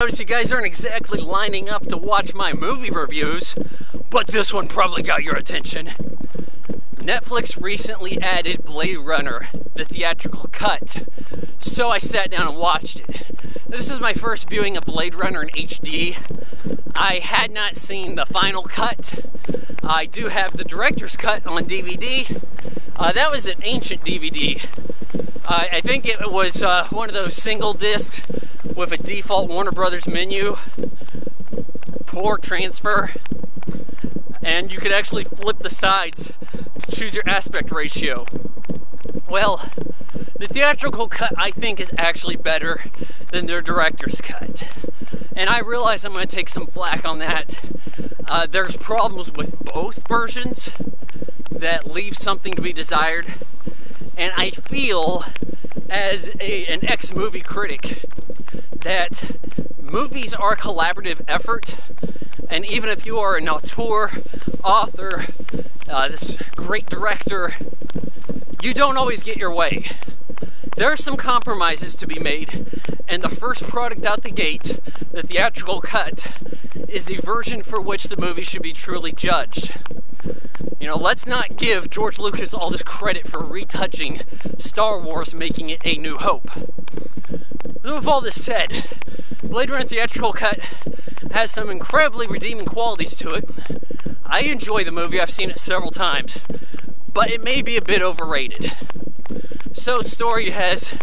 Notice you guys aren't exactly lining up to watch my movie reviews, but this one probably got your attention. Netflix recently added Blade Runner, the theatrical cut, so I sat down and watched it. This is my first viewing of Blade Runner in HD. I had not seen the final cut. I do have the director's cut on DVD. That was an ancient DVD. I think it was one of those single discs with a default Warner Brothers menu, poor transfer, and you could actually flip the sides to choose your aspect ratio. Well, the theatrical cut I think is actually better than their director's cut, and I realize I'm going to take some flack on that. There's problems with both versions that leave something to be desired, and I feel as an ex-movie critic that movies are a collaborative effort, and even if you are an auteur, author, this great director, you don't always get your way. There are some compromises to be made, and the first product out the gate, the theatrical cut, is the version for which the movie should be truly judged. You know, let's not give George Lucas all this credit for retouching Star Wars, making it A New Hope. With all this said, Blade Runner theatrical cut has some incredibly redeeming qualities to it. I enjoy the movie, I've seen it several times, but it may be a bit overrated. So, story has,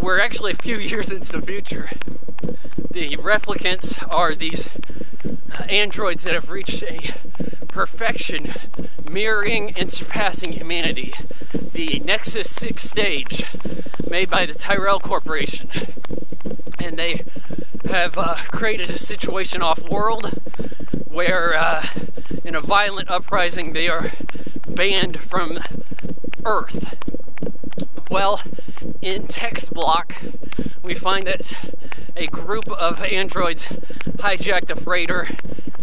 we're actually a few years into the future. The replicants are these androids that have reached a perfection, mirroring and surpassing humanity. The Nexus 6 stage, made by the Tyrell Corporation. And they have created a situation off-world where, in a violent uprising, they are banned from Earth. Well, in text block, we find that a group of androids hijacked a freighter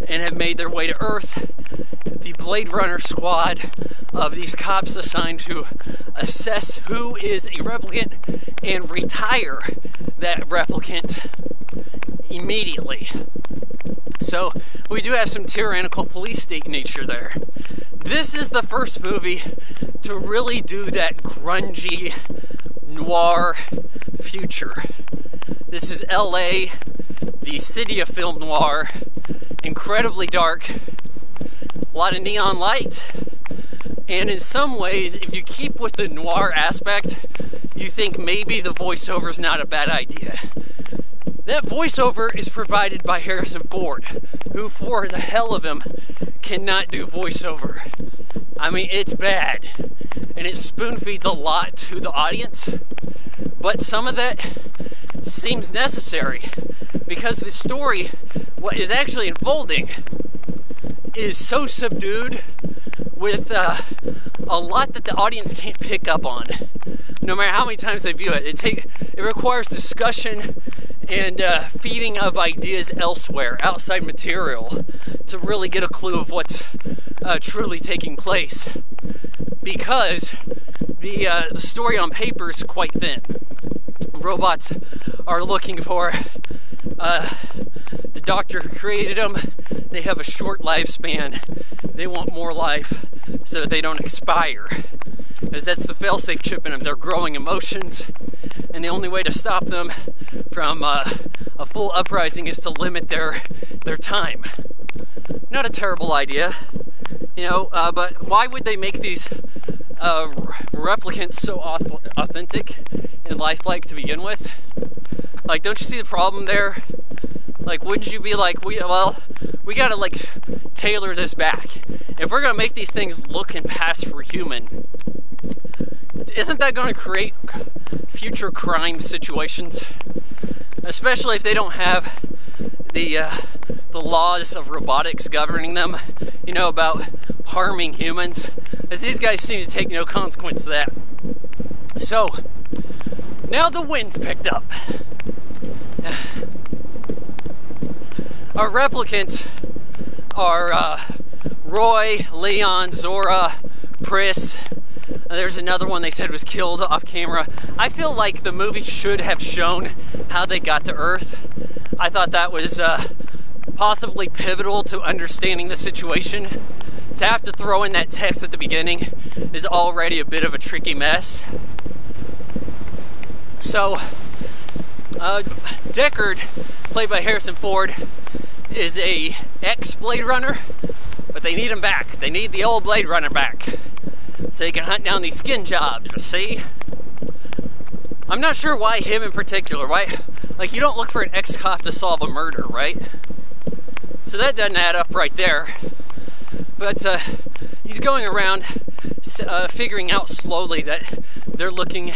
and have made their way to Earth. The Blade Runner squad of these cops assigned to assess who is a replicant and retire that replicant immediately. So we do have some tyrannical police state nature there. This is the first movie to really do that grungy noir future. This is LA, the city of film noir, incredibly dark, a lot of neon light, and in some ways, if you keep with the noir aspect, you think maybe the voiceover is not a bad idea. That voiceover is provided by Harrison Ford, who, for the hell of him, cannot do voiceover. I mean, it's bad, and it spoon feeds a lot to the audience, but some of that seems necessary, because the story, what is actually unfolding, is so subdued with a lot that the audience can't pick up on, no matter how many times they view it. It requires discussion and feeding of ideas elsewhere, outside material, to really get a clue of what's truly taking place. Because the story on paper is quite thin. Robots are looking for the doctor who created them. They have a short lifespan. They want more life so that they don't expire, because that's the failsafe chip in them. They're growing emotions, and the only way to stop them from a full uprising is to limit their time. Not a terrible idea, you know, but why would they make these replicants so authentic and lifelike to begin with? Like, don't you see the problem there? Like, wouldn't you be like, we gotta like tailor this back. If we're gonna make these things look and pass for human, isn't that gonna create future crime situations? Especially if they don't have the laws of robotics governing them, you know, about harming humans, as these guys seem to take no consequence of that. So, now the wind's picked up. Our replicants are Roy, Leon, Zora, Pris, There's another one they said was killed off camera. I feel like the movie should have shown how they got to Earth. I thought that was possibly pivotal to understanding the situation. To have to throw in that text at the beginning is already a bit of a tricky mess. So, Deckard, played by Harrison Ford, is a ex-Blade Runner, but they need him back. They need the old Blade Runner back so he can hunt down these skin jobs, you see? I'm not sure why him in particular, right? Like, you don't look for an ex-cop to solve a murder, right? So that doesn't add up right there. But he's going around figuring out slowly that they're looking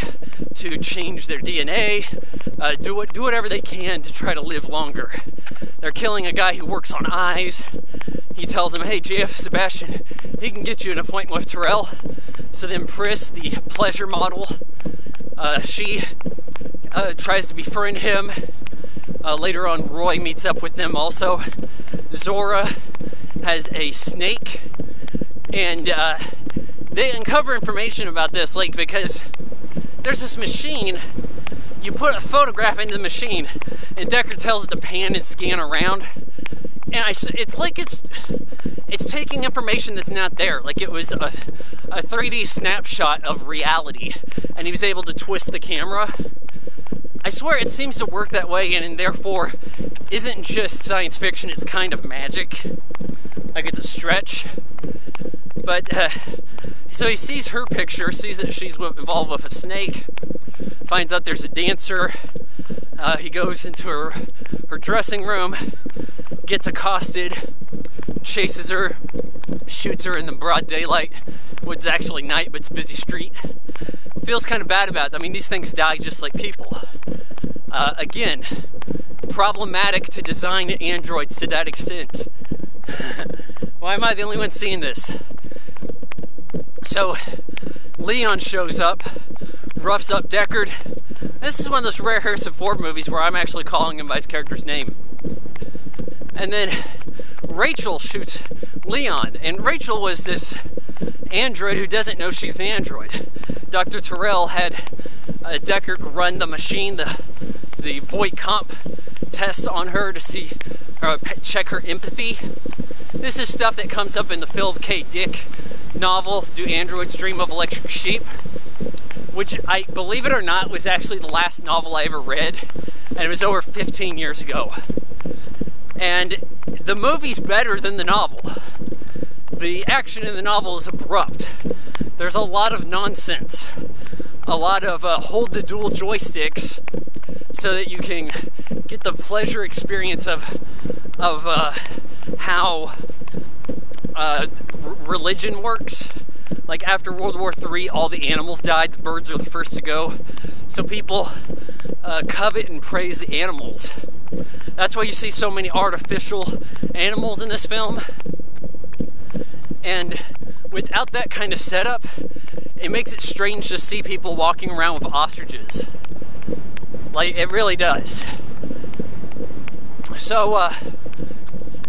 to change their DNA, do whatever they can to try to live longer. They're killing a guy who works on eyes. He tells him, hey, JF Sebastian, he can get you an appointment with Terrell. So then Pris, the pleasure model, she tries to befriend him. Later on, Roy meets up with them also. Zora has a snake, and they uncover information about this, like, because there's this machine. You put a photograph into the machine, and Deckard tells it to pan and scan around, and it's like it's taking information that's not there. Like, it was a 3D snapshot of reality, and he was able to twist the camera. I swear it seems to work that way, and therefore isn't just science fiction, it's kind of magic. Like, it's a stretch. But, so he sees her picture, sees that she's involved with a snake, finds out there's a dancer. He goes into her dressing room, gets accosted, chases her, shoots her in the broad daylight. It's actually night, but it's a busy street. Feels kind of bad about it. I mean, these things die just like people. Again, problematic to design androids to that extent. Why am I the only one seeing this? So, Leon shows up, roughs up Deckard. This is one of those rare Harrison Ford movies where I'm actually calling him by his character's name. And then Rachel shoots Leon, and Rachel was this android who doesn't know she's an android. Dr. Terrell had Deckard run the machine, the Voight Comp test on her to see, check her empathy. This is stuff that comes up in the Philip K. Dick novel, Do Androids Dream of Electric Sheep? Which, I believe it or not, was actually the last novel I ever read, and it was over 15 years ago. And the movie's better than the novel. The action in the novel is abrupt. There's a lot of nonsense. A lot of hold the dual joysticks so that you can get the pleasure experience of how religion works. Like, after World War III, all the animals died. The birds are the first to go. So people covet and praise the animals. That's why you see so many artificial animals in this film. And without that kind of setup, it makes it strange to see people walking around with ostriches. Like, it really does. So,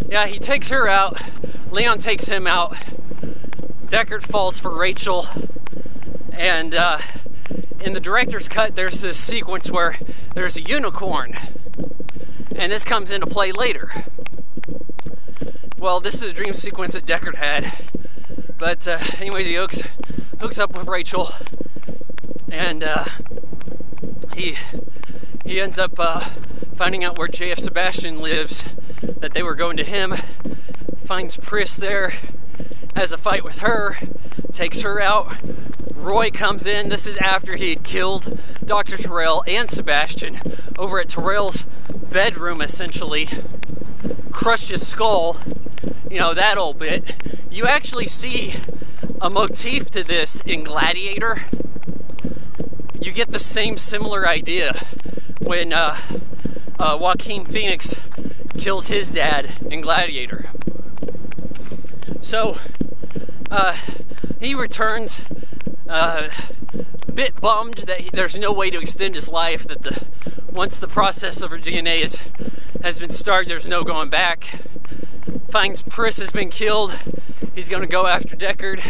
yeah, he takes her out. Leon takes him out. Deckard falls for Rachel. And in the director's cut, there's this sequence where there's a unicorn. And this comes into play later. Well, this is a dream sequence that Deckard had. But anyways, he hooks up with Rachel. And he ends up finding out where JF Sebastian lives, that they were going to him. Finds Pris there, has a fight with her, takes her out. Roy comes in. This is after he had killed Dr. Terrell and Sebastian over at Terrell's bedroom, essentially. Crushed his skull, you know, that old bit. You actually see a motif to this in Gladiator. You get the same similar idea when Joaquin Phoenix kills his dad in Gladiator. So he returns, a bit bummed that there's no way to extend his life, that once the process of her DNA has been started, there's no going back. Finds Pris has been killed. He's going to go after Deckard.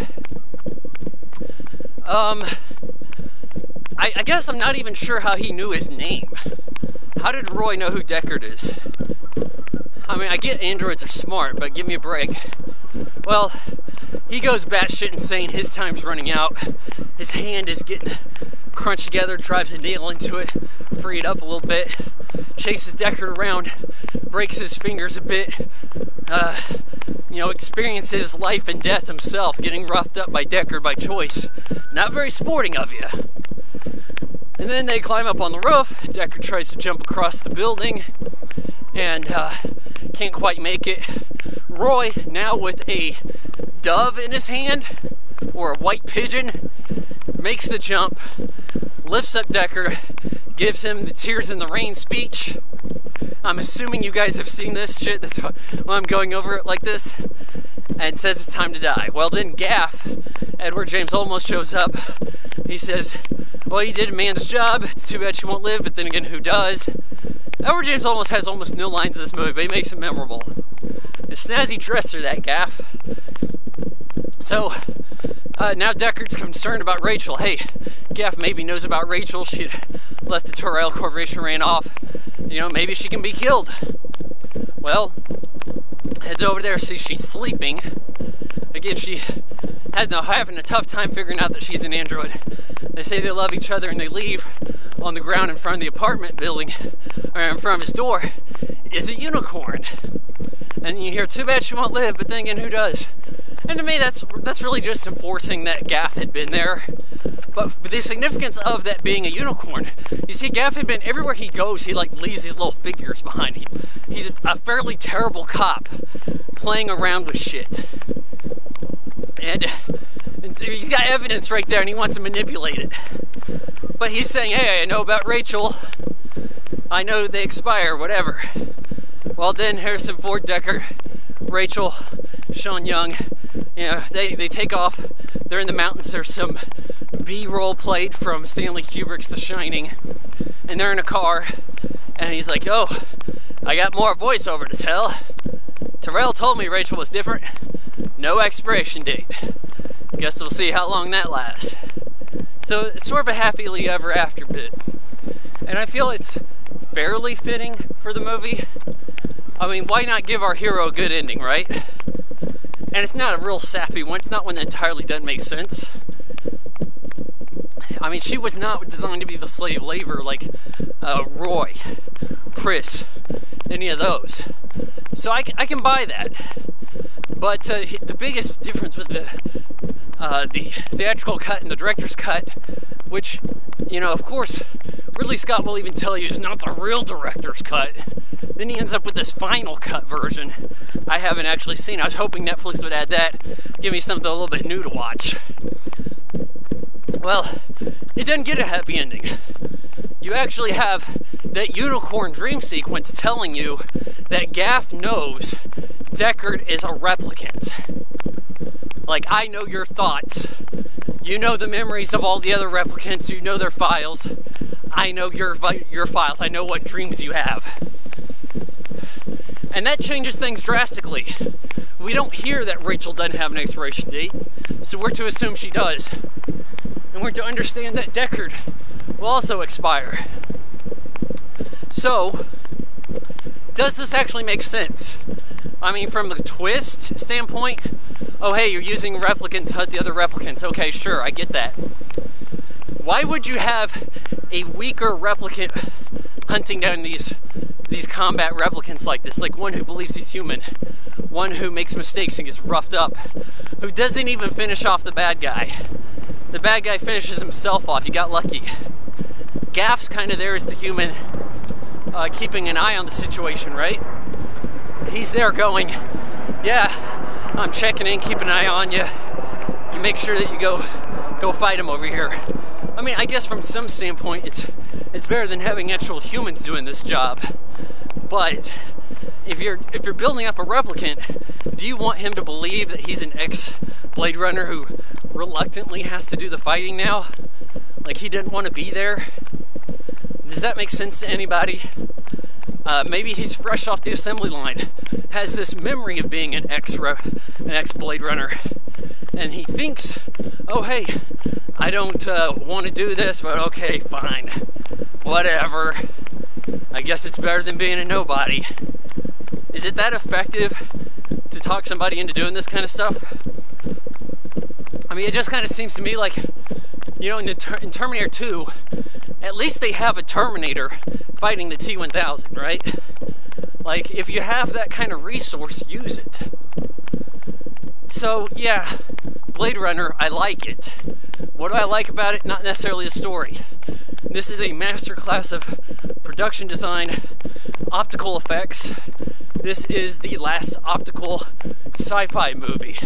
I guess I'm not even sure how he knew his name. How did Roy know who Deckard is? I mean, I get androids are smart, but give me a break. Well, he goes batshit insane. His time's running out. His hand is getting crunched together, drives a nail into it, free it up a little bit, chases Deckard around, breaks his fingers a bit, experiences life and death himself, getting roughed up by Deckard by choice. Not very sporting of you. And then they climb up on the roof. Deckard tries to jump across the building and can't quite make it. Roy, now with a dove in his hand, or a white pigeon, makes the jump, lifts up Deckard, gives him the tears in the rain speech. I'm assuming you guys have seen this shit, that's why I'm going over it like this, and says it's time to die. Well, then Gaff, Edward James Olmos, shows up. He says, well, you did a man's job, it's too bad she won't live, but then again, who does? Edward James Olmos has almost no lines in this movie, but he makes it memorable. A snazzy dresser, that Gaff. So, now Deckard's concerned about Rachel. Hey, Gaff maybe knows about Rachel. She left the Tyrell Corporation, ran off. Maybe she can be killed. Well, heads over there, sees she's sleeping. Again, she having a tough time figuring out that she's an android. They say they love each other and they leave. On the ground in front of the apartment building, or in front of his door, is a unicorn. And you hear, too bad she won't live, but then again, who does? And to me, that's really just enforcing that Gaff had been there. But the significance of that being a unicorn, you see, Gaff had been, everywhere he goes, he leaves these little figures behind. He's a fairly terrible cop, playing around with shit. And he's got evidence right there, and he wants to manipulate it. But he's saying, hey, I know about Rachel. I know they expire, whatever. Well, then Harrison Ford, Deckard, Rachel, Sean Young, they take off. They're in the mountains. There's some B-roll played from Stanley Kubrick's The Shining. And they're in a car. And he's like, oh, I got more voiceover to tell. Tyrell told me Rachel was different. No expiration date. Guess we'll see how long that lasts. So it's sort of a happily ever after bit. And I feel it's fairly fitting for the movie. I mean, why not give our hero a good ending, right? And it's not a real sappy one. It's not one that entirely doesn't make sense. I mean, she was not designed to be the slave labor like Roy, Pris, any of those. So I can buy that. But the biggest difference with the theatrical cut and the director's cut, which, of course, Ridley Scott will even tell you is not the real director's cut. Then he ends up with this final cut version I haven't actually seen. I was hoping Netflix would add that, give me something a little bit new to watch. Well, it doesn't get a happy ending. You actually have that unicorn dream sequence telling you that Gaff knows Deckard is a replicant. Like, I know your thoughts. You know the memories of all the other replicants. You know their files. I know your files. I know what dreams you have. And that changes things drastically. We don't hear that Rachel doesn't have an expiration date, so we're to assume she does. And we're to understand that Deckard will also expire. So, does this actually make sense? I mean, from the twist standpoint, oh hey, you're using replicants to hunt the other replicants. Okay, sure, I get that. Why would you have a weaker replicant hunting down these combat replicants like this? Like one who believes he's human, one who makes mistakes and gets roughed up, who doesn't even finish off the bad guy. The bad guy finishes himself off. You got lucky. Gaff's kind of there as the human, keeping an eye on the situation, right? He's there going, yeah, I'm checking in, keeping an eye on you. You make sure that you go fight him over here. I mean, I guess from some standpoint, it's better than having actual humans doing this job. But if you're building up a replicant, do you want him to believe that he's an ex-Blade Runner who reluctantly has to do the fighting now? Like he didn't want to be there? Does that make sense to anybody? Maybe he's fresh off the assembly line, has this memory of being an ex-Blade Runner, and he thinks, oh hey, I don't want to do this, but okay, fine, whatever. I guess it's better than being a nobody. Is it that effective to talk somebody into doing this kind of stuff? I mean, it just kind of seems to me like, you know, in Terminator 2, at least they have a Terminator fighting the T-1000, right? Like, if you have that kind of resource, use it. So, yeah, Blade Runner, I like it. What do I like about it? Not necessarily the story. This is a masterclass of production design, optical effects. This is the last optical sci-fi movie.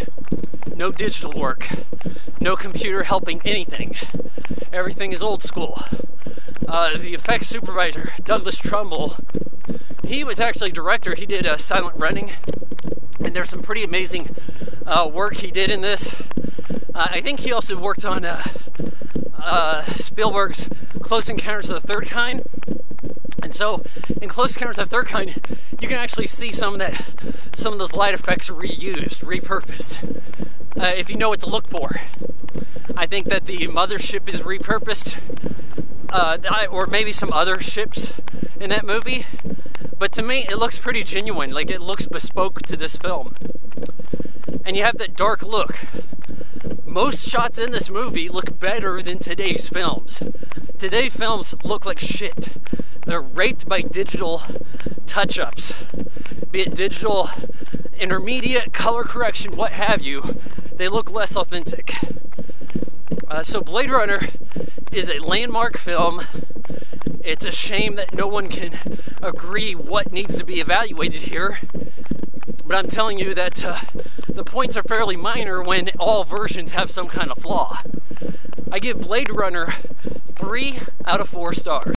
No digital work. No computer helping anything. Everything is old school. The effects supervisor, Douglas Trumbull, he was actually director. He did Silent Running, and there's some pretty amazing work he did in this. I think he also worked on Spielberg's Close Encounters of the Third Kind. And so, in Close Encounters of the Third Kind, you can actually see some of those light effects reused, repurposed, if you know what to look for. I think that the mothership is repurposed, or maybe some other ships in that movie. But to me, it looks pretty genuine, like it looks bespoke to this film. And you have that dark look. Most shots in this movie look better than today's films. Today's films look like shit. They're raped by digital touch-ups, be it digital, intermediate, color correction, what have you. They look less authentic. So Blade Runner is a landmark film. It's a shame that no one can agree what needs to be evaluated here. But I'm telling you that the points are fairly minor when all versions have some kind of flaw. I give Blade Runner 3 out of 4 stars.